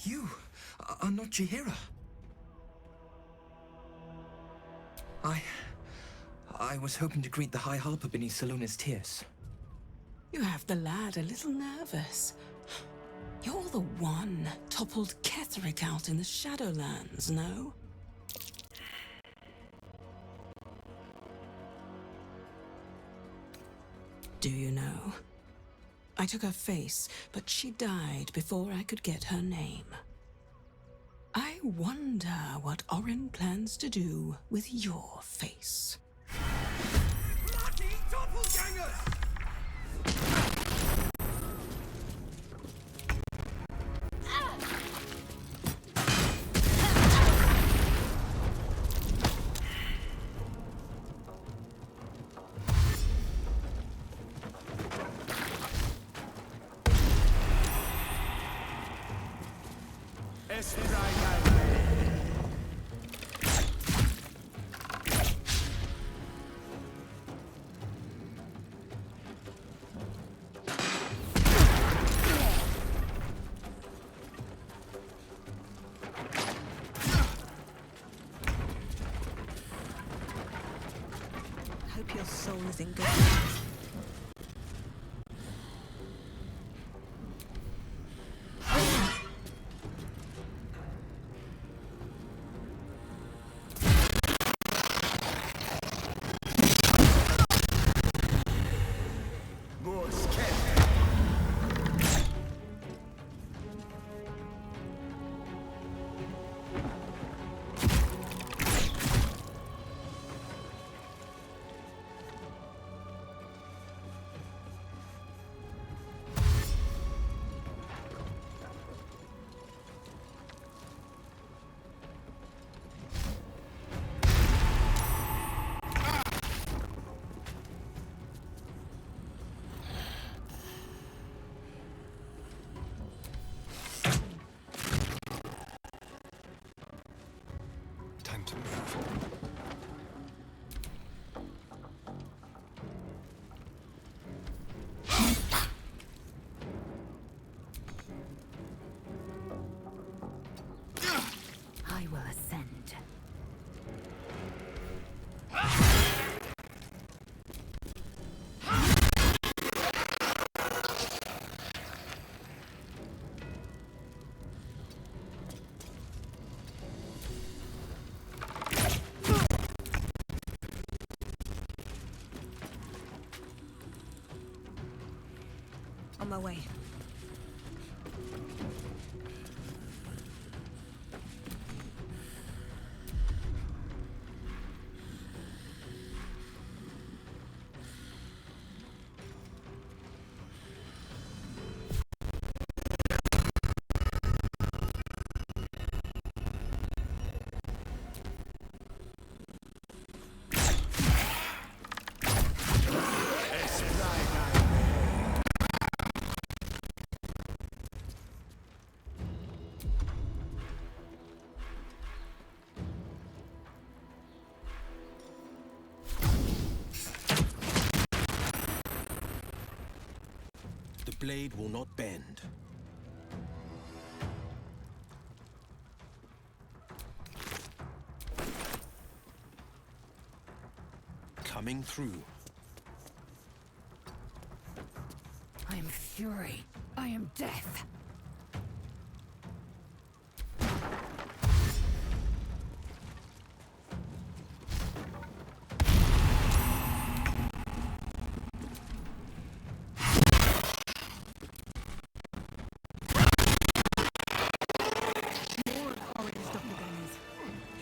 You are not Chihira. I was hoping to greet the High Harper beneath Salona's tears. You have the lad a little nervous. You're the one toppled Ketheric out in the Shadowlands, no? Do you know? I took her face, but she died before I could get her name. I wonder what Orin plans to do with your face. Bloody doppelgangers! Hope your soul is in good hands. Time to move. I will ascend. On my way. The blade will not bend. Coming through. I am fury. I am death.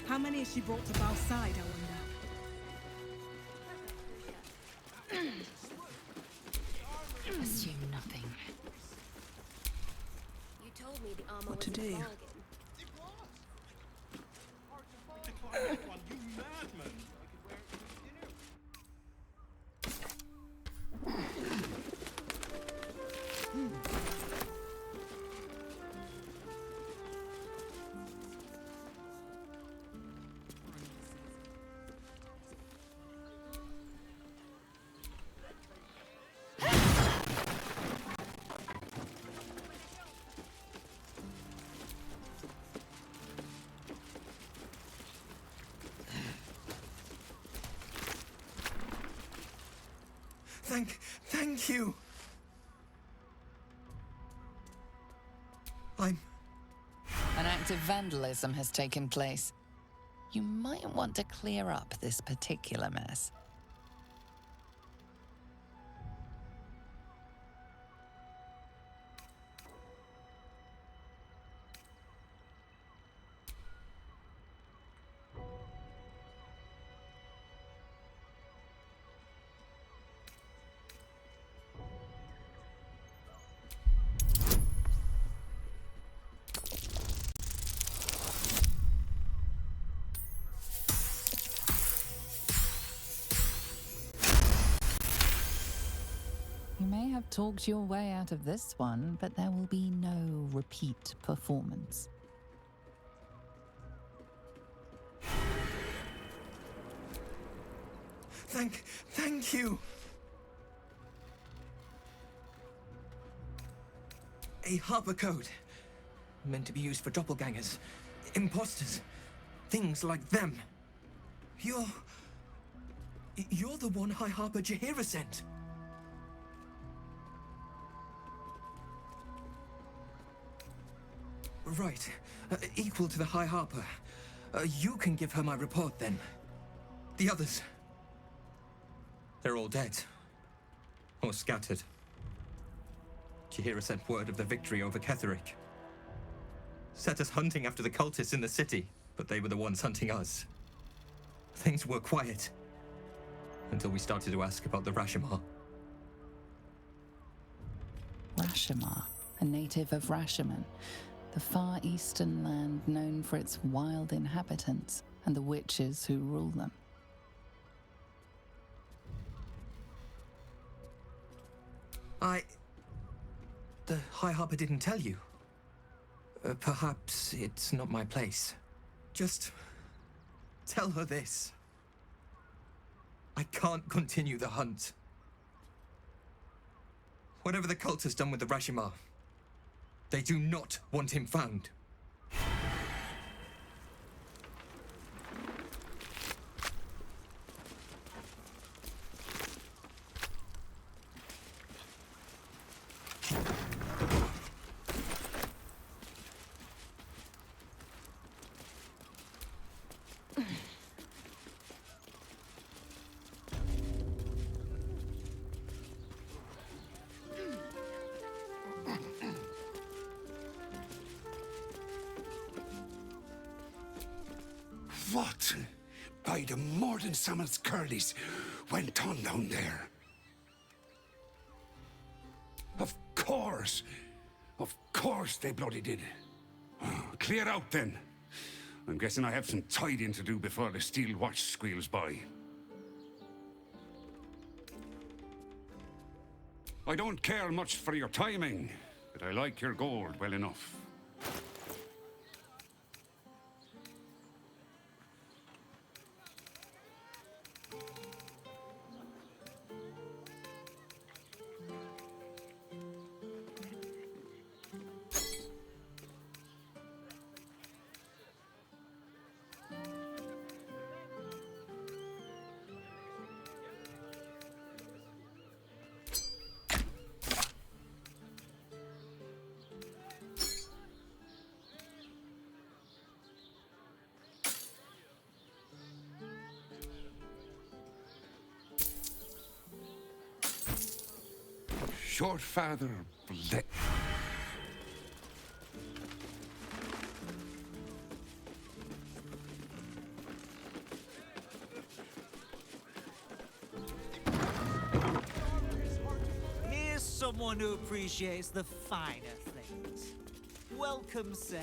How many has she brought to Bal's side, I wonder? Assume nothing. You told me the armor What to was a do? bargain. You madman! Thank you. I'm... An act of vandalism has taken place. You might want to clear up this particular mess. You may have talked your way out of this one, but there will be no repeat performance. Thank you. A Harper code. Meant to be used for doppelgangers, imposters, things like them. You're the one High Harper Jaheira sent. Right. Equal to the High Harper. You can give her my report, then. The others... they're all dead. Or scattered. Jaheira sent word of the victory over Ketheric. Set us hunting after the cultists in the city, but they were the ones hunting us. Things were quiet. Until we started to ask about the Rashomar. Rashomar, a native of Rashomon, the far eastern land known for its wild inhabitants and the witches who rule them. The High Harper didn't tell you. Perhaps it's not my place. Just tell her this. I can't continue the hunt. Whatever the cult has done with the Rashomar, they do not want him found. What, by the Morden Sammel's curlies, went on down there? Of course they bloody did. Clear out then. I'm guessing I have some tidying to do before the steel watch squeals by. I don't care much for your timing, but I like your gold well enough. Your father Here's someone who appreciates the finer things. Welcome, sir.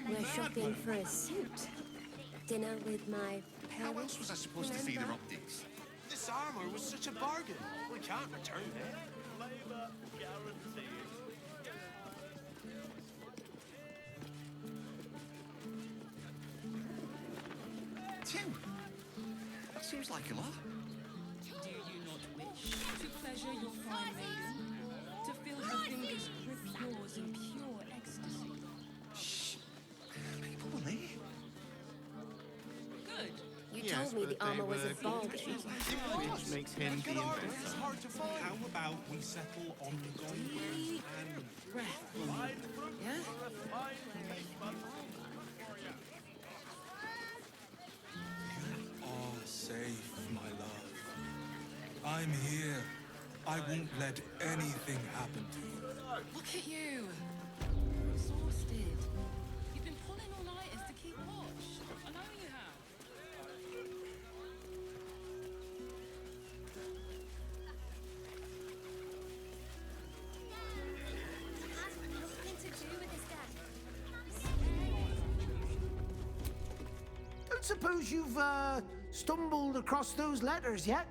We're shopping for a suit. Dinner with my parents. How else was I supposed to see their optics? armor was such a bargain. We can't return it. Two? That seems like a lot. Do you not wish to pleasure your fine maiden? To feel her fingers grip yours in pure ecstasy? Shh. People will hear. Good. You told me the armor was a bargain. Which makes him the It's impressor. hard to find. How about we settle on Gondor and Yeah? are safe, my love. I'm here. I won't let anything happen to you. Look at you. Exhausted. You've been pulling all-nighters to keep watch. I know you have. Don't suppose you've, stumbled across those letters yet?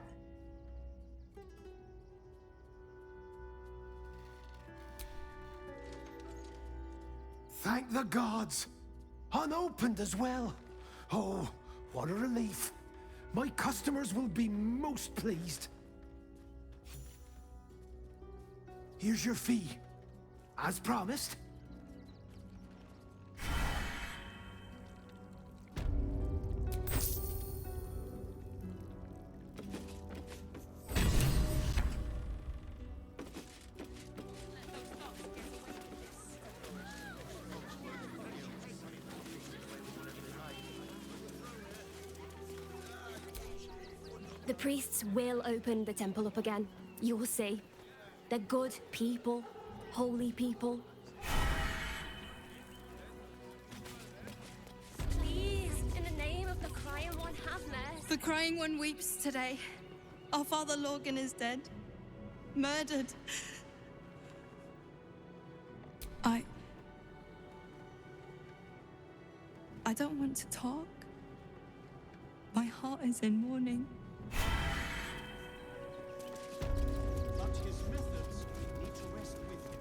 Thank the gods! Unopened as well! Oh, what a relief! My customers will be most pleased. Here's your fee. As promised. The priests will open the temple up again. You will see. They're good people, holy people. Please, in the name of the crying one, have mercy. The crying one weeps today. Our father Lorgan is dead. Murdered. I don't want to talk. My heart is in mourning. But his methods we need to rest with him.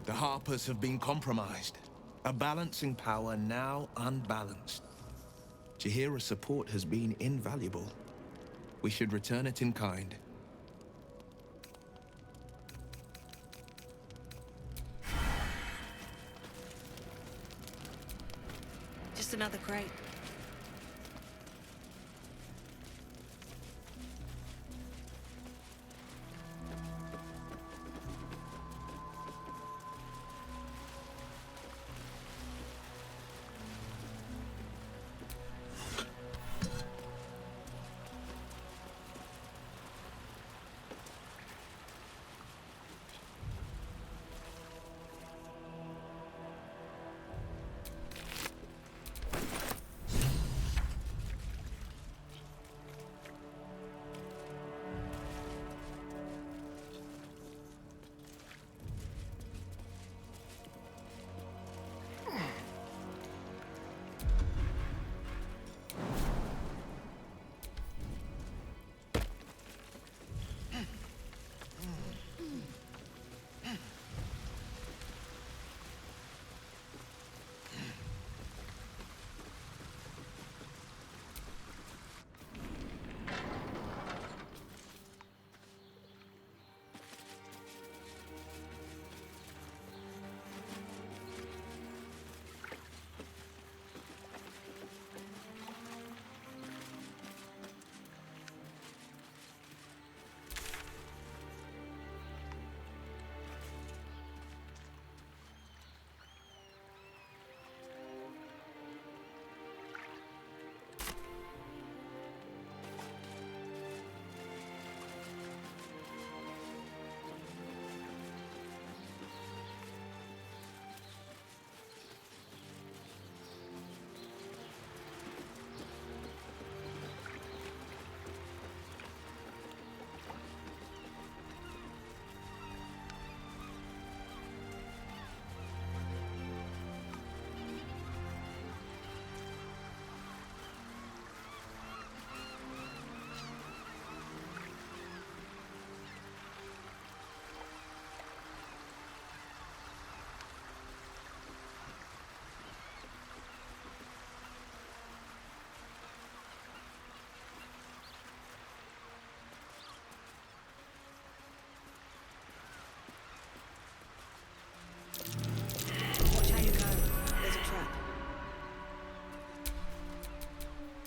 The Harpers have been compromised. A balancing power now unbalanced. Jahira's support has been invaluable. We should return it in kind. Just another crate.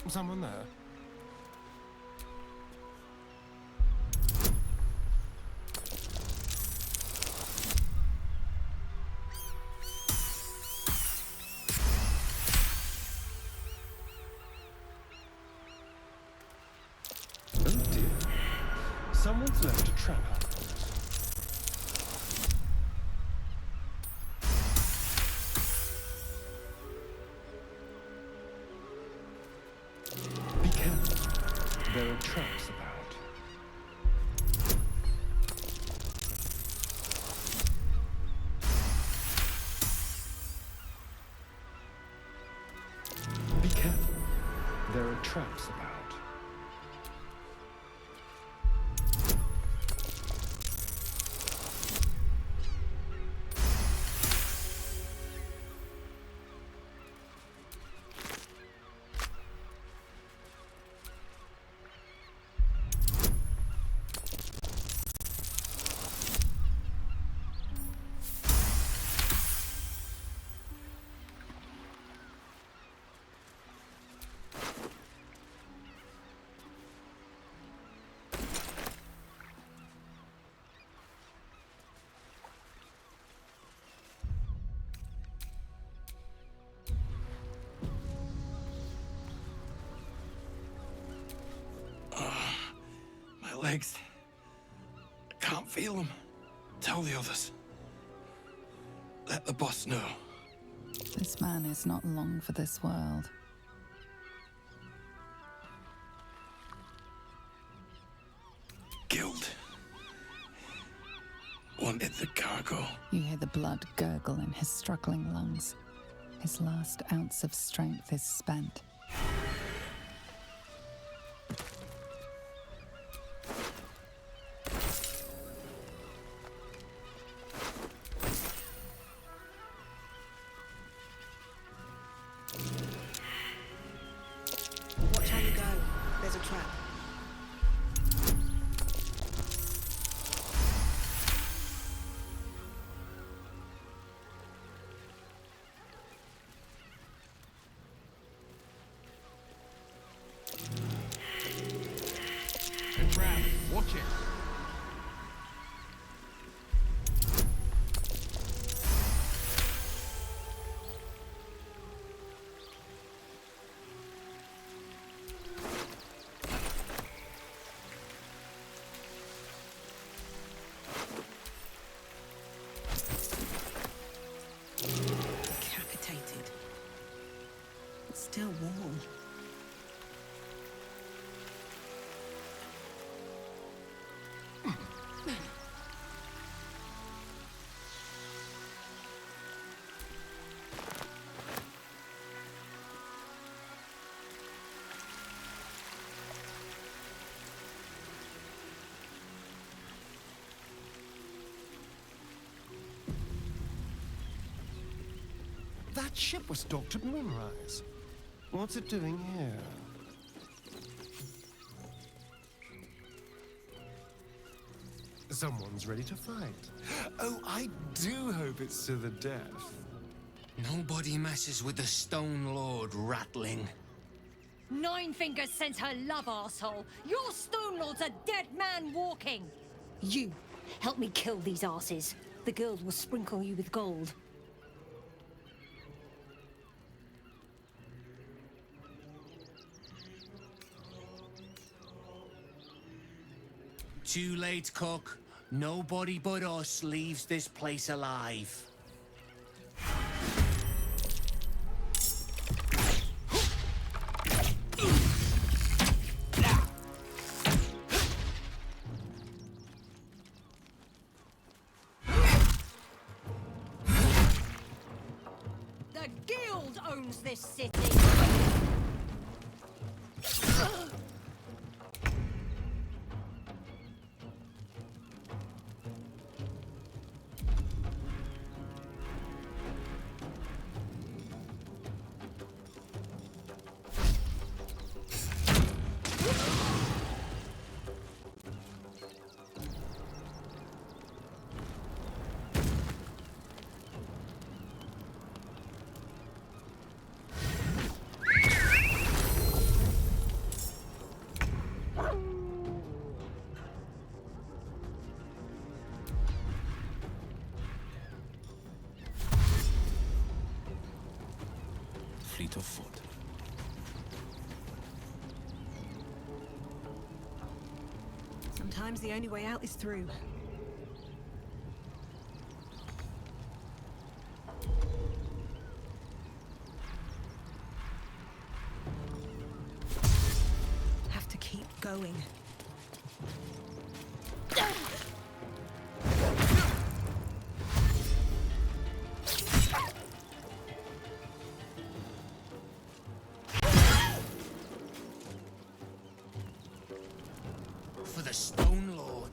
Someone there? Oh dear. Someone's left a trap out for us. Be careful. There are traps about. Be careful. There are traps about. Legs. I can't feel them. Tell the others. Let the boss know. This man is not long for this world. Guild. Wanted the cargo. You hear the blood gurgle in his struggling lungs. His last ounce of strength is spent. Watch how you go. There's a trap. A trap. Watch it. Decapitated. It's still warm. That ship was docked at moonrise. What's it doing here? Someone's ready to fight. Oh, I do hope it's to the death. Nobody messes with the Stone Lord, ratling. Nine Fingers sent her love, arsehole. Your Stone Lord's a dead man walking. You, help me kill these arses. The girls will sprinkle you with gold. Too late, cook. Nobody but us leaves this place alive. The guild owns this city. fleet of foot. Sometimes the only way out is through. Have to keep going. For the Stone Lord.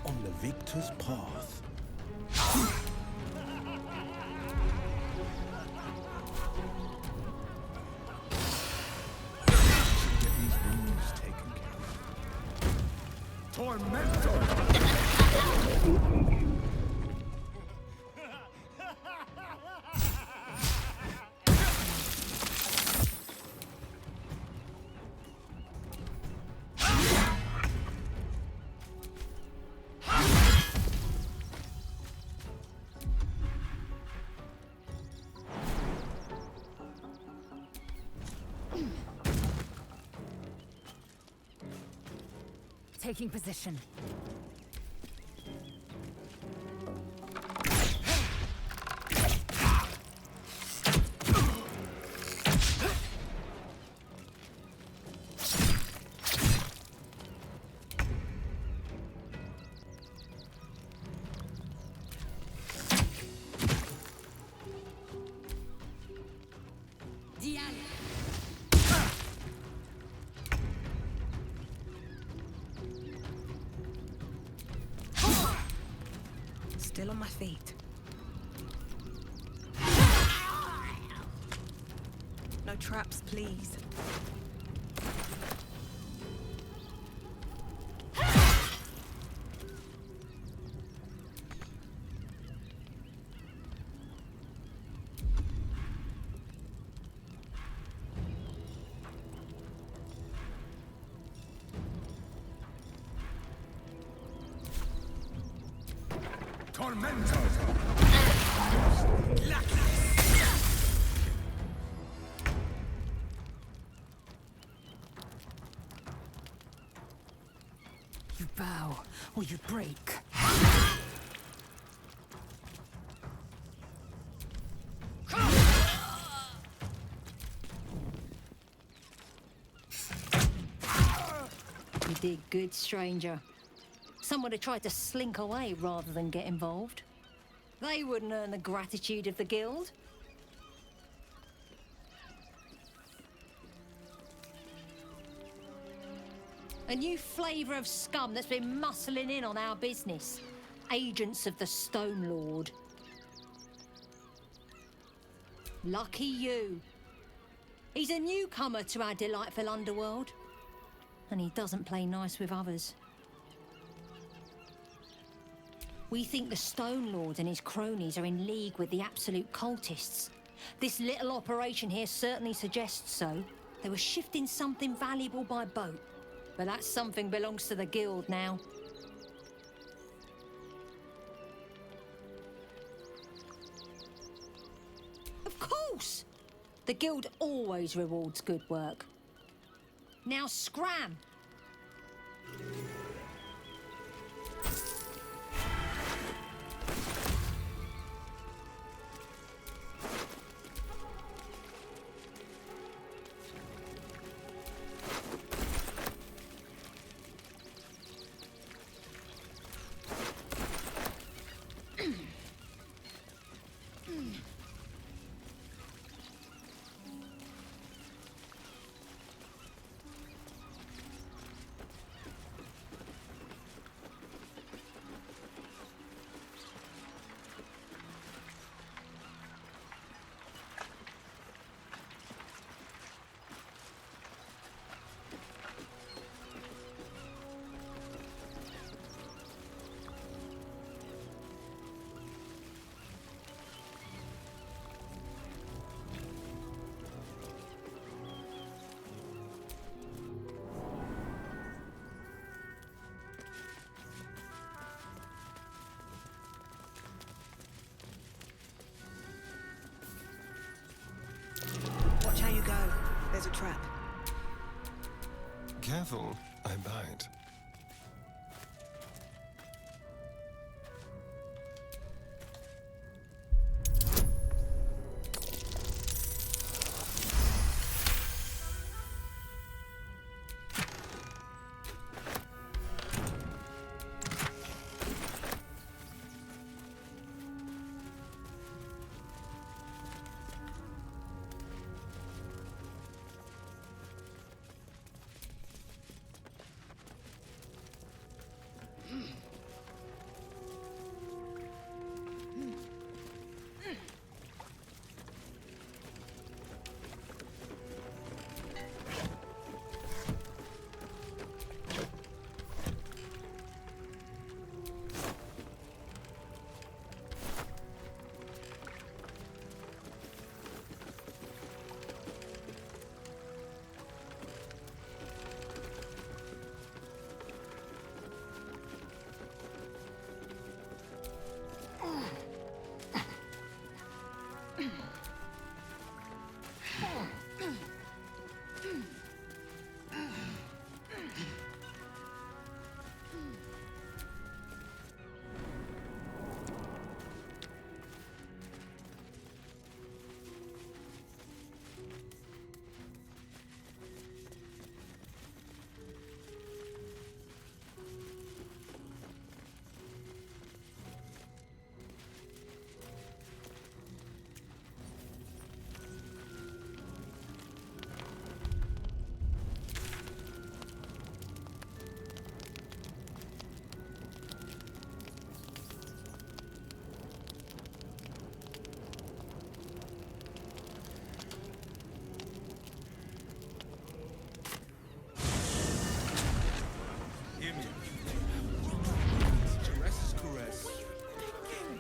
On the victor's path. Get these wounds taken care of. Tormentor! Taking position. Still on my feet. No traps, please. You bow or you break. You did good, stranger. Someone had tried to slink away rather than get involved. They wouldn't earn the gratitude of the guild. A new flavour of scum that's been muscling in on our business. Agents of the Stone Lord. Lucky you. He's a newcomer to our delightful underworld. And he doesn't play nice with others. We think the Stone Lord and his cronies are in league with the absolute cultists. This little operation here certainly suggests so. They were shifting something valuable by boat. But that something belongs to the guild now. Of course! The guild always rewards good work. Now scram! Watch how you go. There's a trap. Careful, I bite.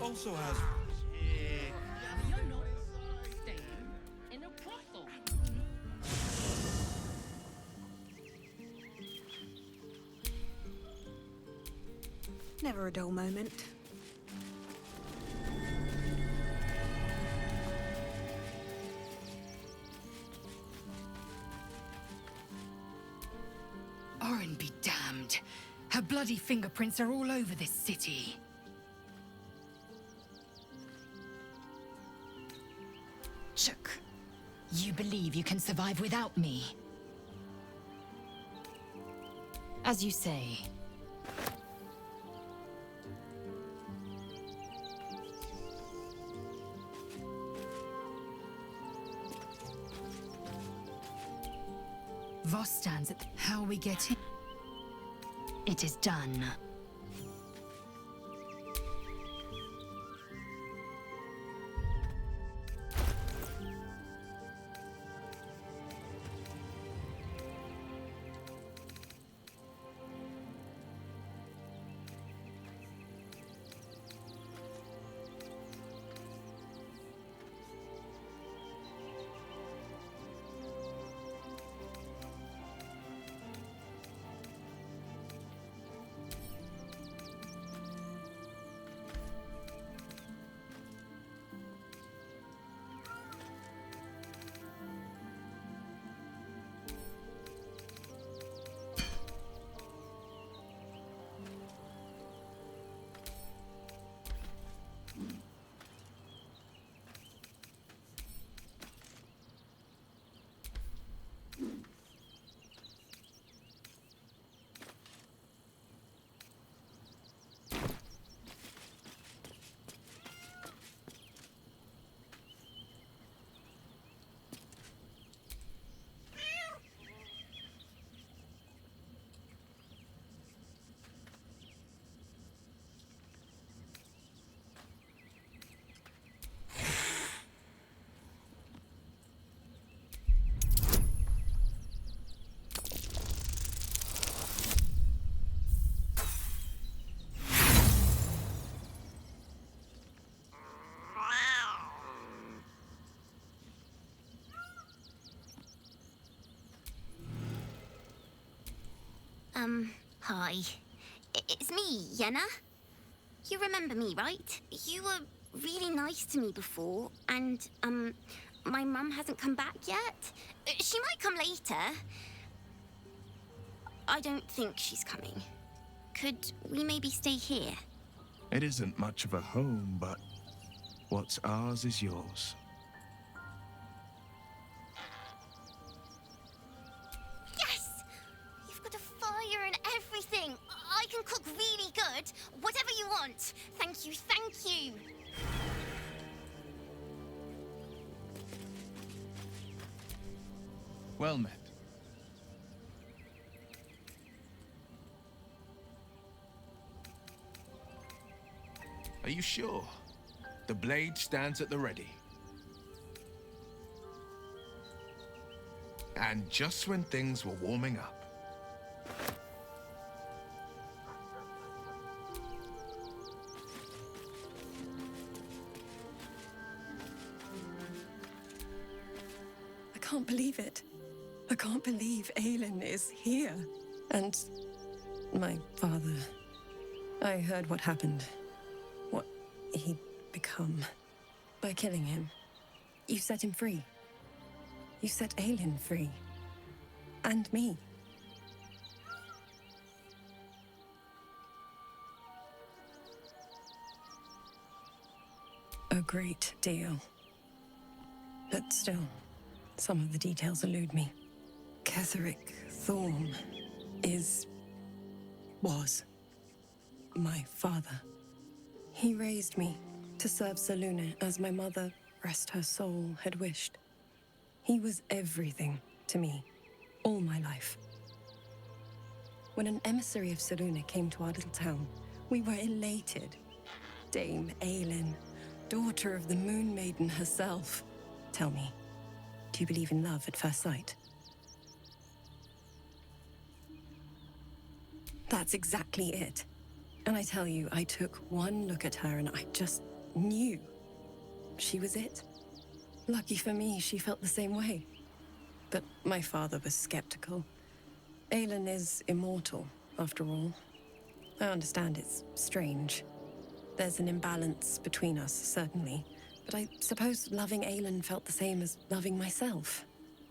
Also has You're not staying in a brothel. Never a dull moment. Orin be damned. Her bloody fingerprints are all over this city. Chook, you believe you can survive without me? As you say. Voss stands at how we get in. It is done. Hi. It's me, Yenna. You remember me, right? You were really nice to me before, and, my mum hasn't come back yet. She might come later. I don't think she's coming. Could we maybe stay here? It isn't much of a home, but what's ours is yours. I can cook really good. Whatever you want. Thank you, thank you. Well met. Are you sure? The blade stands at the ready. And just when things were warming up. I can't believe it. I can't believe Aelin is here. And my father. I heard what happened. What he'd become. By killing him. You set him free. You set Aelin free. And me. A great deal. But still, some of the details elude me. Ketheric Thorm was my father. He raised me to serve Selûne as my mother, rest her soul, had wished. He was everything to me, all my life. When an emissary of Selûne came to our little town, we were elated. Dame Aelin, daughter of the Moon Maiden herself. Tell me, do you believe in love at first sight? That's exactly it. And I tell you, I took one look at her and I just knew she was it. Lucky for me, she felt the same way. But my father was skeptical. Aelin is immortal, after all. I understand it's strange. There's an imbalance between us, certainly. But I suppose loving Aelin felt the same as loving myself.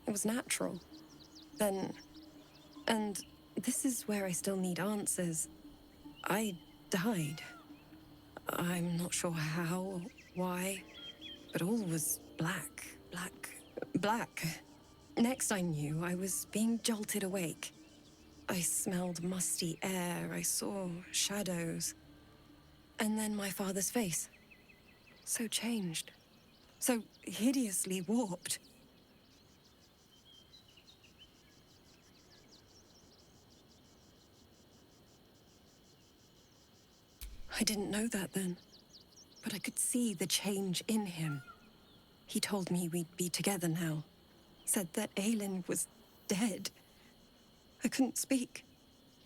It was natural. Then... and this is where I still need answers. I died. I'm not sure how or why, but all was black. Next I knew, I was being jolted awake. I smelled musty air, I saw shadows. And then my father's face. So changed. So hideously warped. I didn't know that then, but I could see the change in him. He told me we'd be together now. Said that Aelin was dead. I couldn't speak.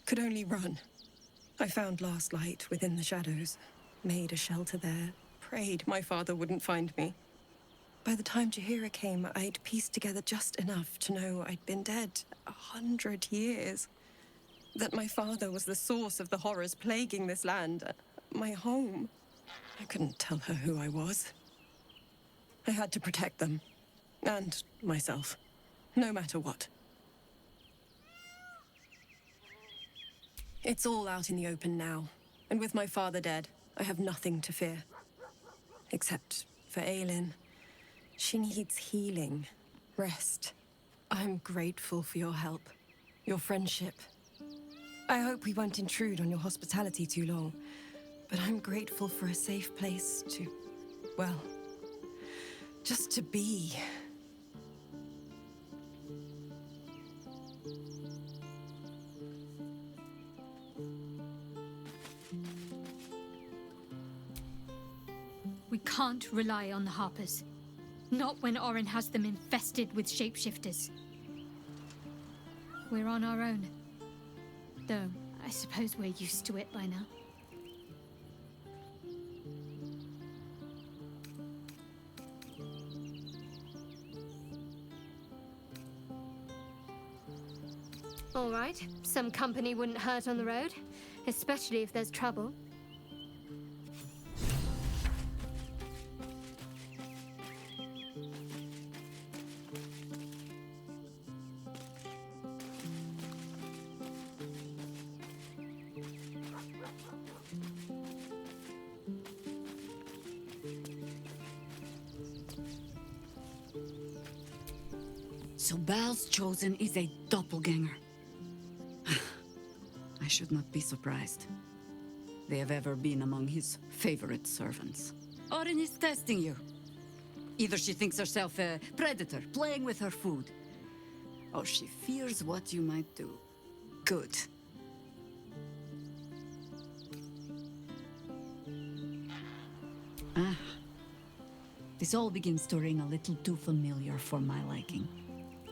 Could only run. I found last light within the shadows. Made a shelter there. Prayed my father wouldn't find me. By the time Jaheira came, I'd pieced together just enough to know I'd been dead 100 years. That my father was the source of the horrors plaguing this land. My home. I couldn't tell her who I was. I had to protect them. And myself. No matter what. It's all out in the open now. And with my father dead, I have nothing to fear. Except for Aelin. She needs healing. Rest. I'm grateful for your help. Your friendship. I hope we won't intrude on your hospitality too long. But I'm grateful for a safe place to... well... just to be. We can't rely on the Harpers. Not when Orin has them infested with shapeshifters. We're on our own. Though, I suppose we're used to it by now. All right. Some company wouldn't hurt on the road, especially if there's trouble. So Bal's chosen is a doppelganger. I should not be surprised. They have ever been among his favorite servants. Orin is testing you. Either she thinks herself a predator, playing with her food, or she fears what you might do. Good. This all begins to ring a little too familiar for my liking.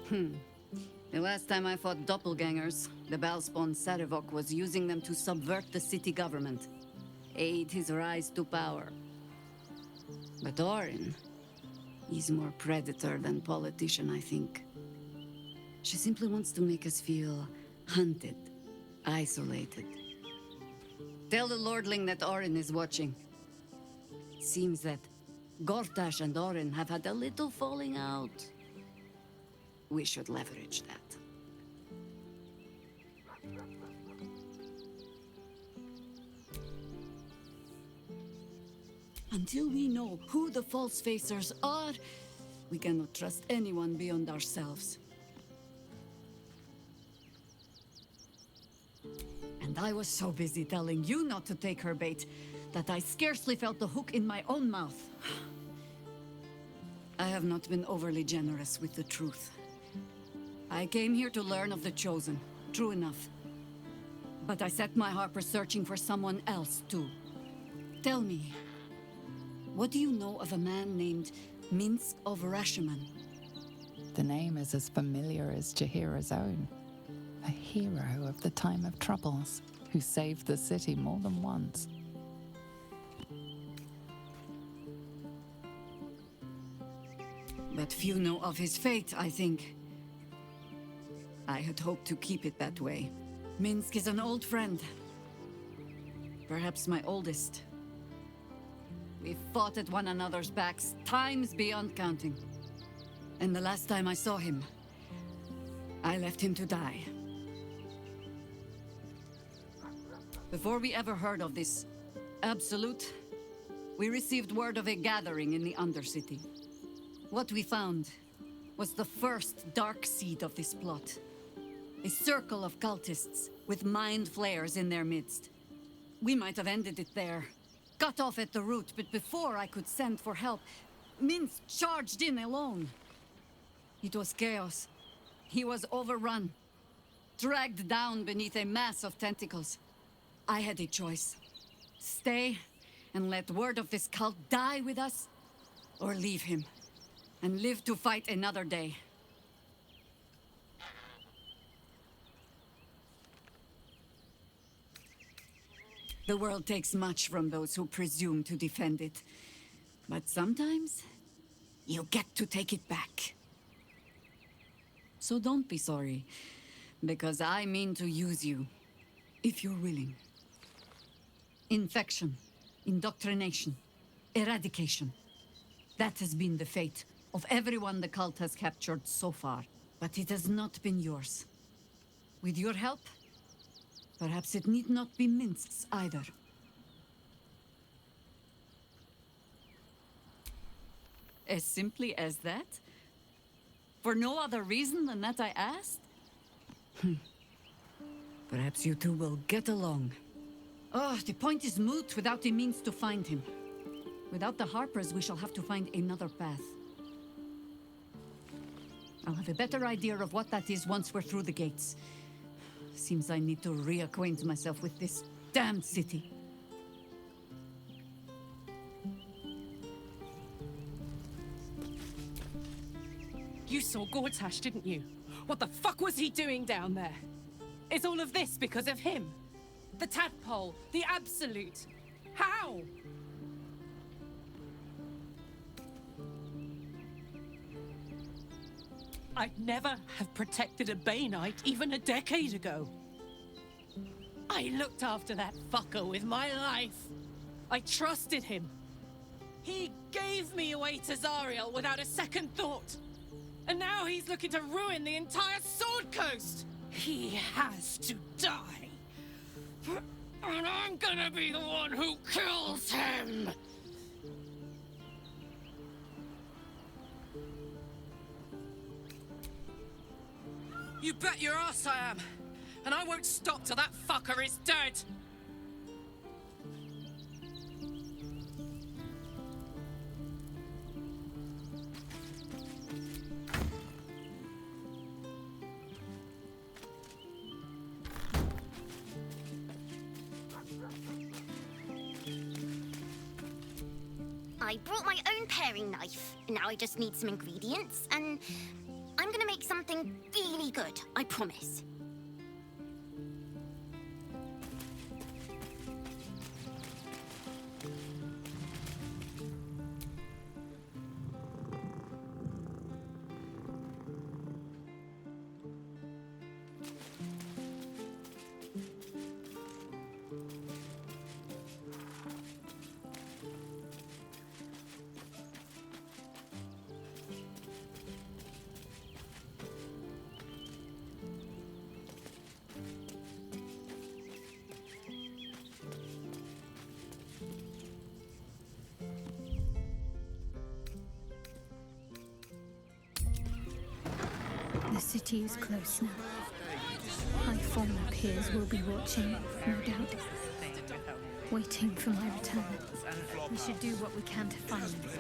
The last time I fought doppelgangers, the Balspawn Sarevok was using them to subvert the city government, aid his rise to power. But Orin, he's more predator than politician, I think. She simply wants to make us feel hunted, isolated. Tell the Lordling that Orin is watching. Seems that Gortash and Orin have had a little falling out. We should leverage that. Until we know who the false facers are, we cannot trust anyone beyond ourselves. And I was so busy telling you not to take her bait that I scarcely felt the hook in my own mouth. I have not been overly generous with the truth. I came here to learn of the Chosen, true enough. But I set my Harper searching for someone else, too. Tell me, what do you know of a man named Minsk of Rashomon? The name is as familiar as Jaheira's own. A hero of the time of troubles, who saved the city more than once. But few know of his fate, I think. I had hoped to keep it that way. Minsk is an old friend. Perhaps my oldest. We've fought at one another's backs, times beyond counting. And the last time I saw him, I left him to die. Before we ever heard of this Absolute, we received word of a gathering in the Undercity. What we found was the first dark seed of this plot. A circle of cultists with mind flayers in their midst. We might have ended it there, cut off at the root, but before I could send for help, Minsk charged in alone. It was chaos. He was overrun, dragged down beneath a mass of tentacles. I had a choice. Stay and let word of this cult die with us, or leave him and live to fight another day. The world takes much from those who presume to defend it. But sometimes, you get to take it back. So don't be sorry, because I mean to use you, if you're willing. Infection, indoctrination, eradication. That has been the fate of everyone the cult has captured so far. But it has not been yours. With your help, perhaps it need not be Minsk's either. As simply as that? For no other reason than that I asked? Perhaps you two will get along. Oh, the point is moot without the means to find him. Without the Harpers, we shall have to find another path. I'll have a better idea of what that is once we're through the gates. Seems I need to reacquaint myself with this damned city. You saw Gortash, didn't you? What the fuck was he doing down there? Is all of this because of him? The tadpole, the absolute. How? I'd never have protected a Bay Knight even a decade ago. I looked after that fucker with my life. I trusted him. He gave me away to Zariel without a second thought. And now he's looking to ruin the entire Sword Coast. He has to die. And I'm gonna be the one who kills him. You bet your ass I am. And I won't stop till that fucker is dead. I brought my own paring knife. Now I just need some ingredients, and I'm gonna make something really good, I promise. The city is close now. My former peers will be watching, no doubt. Waiting for my return. We should do what we can to find them.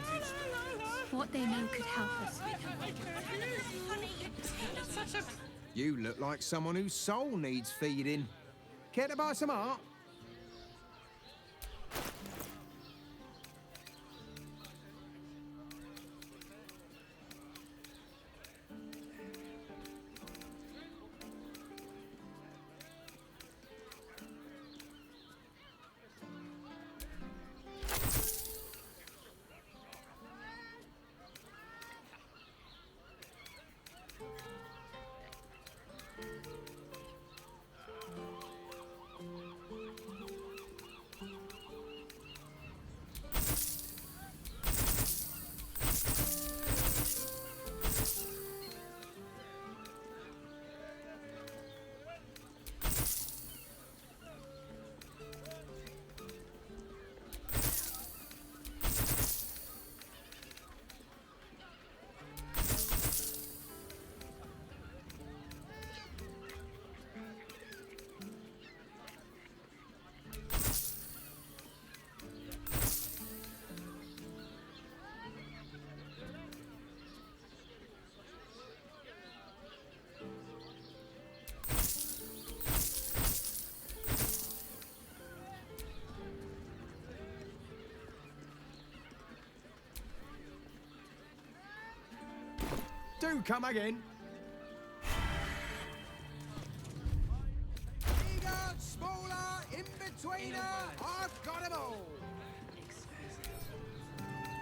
What they know could help us. You look like someone whose soul needs feeding. Care to buy some art? Do come again. Bigger, smaller, in-betweener, I've got 'em all.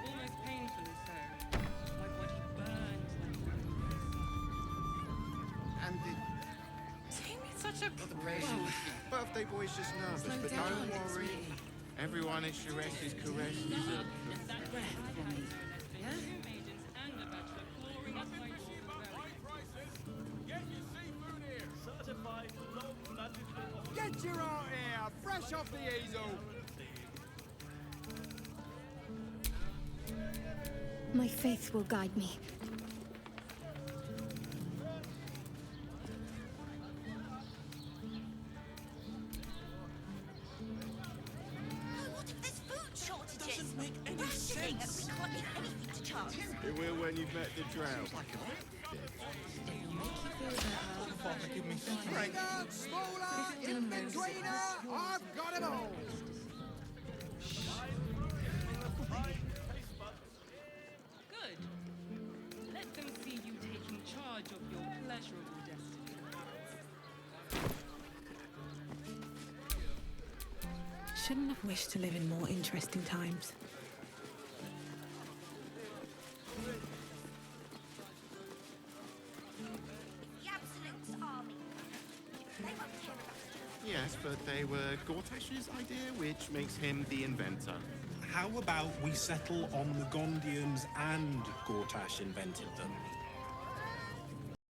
Almost painfully so. My body burns like And it's such a birthday boy's just nervous, Slow but down, don't worry. Everyone at Sharesh's caress is a... Get your art here, fresh off the easel. My faith will guide me. What if there's food shortages? Doesn't make any sense. We can't leave anything to chance. It will when you've met the drought. Give me Bigger, smaller, in-betweener, I've got 'em all. good. Let them see you taking charge of your pleasurable destiny. Shouldn't have wished to live in more interesting times. The Absolute's army. They won't care about us. Yes, but they were Gortash's idea, which makes him the inventor. How about we settle on the Gondians and Gortash invented them?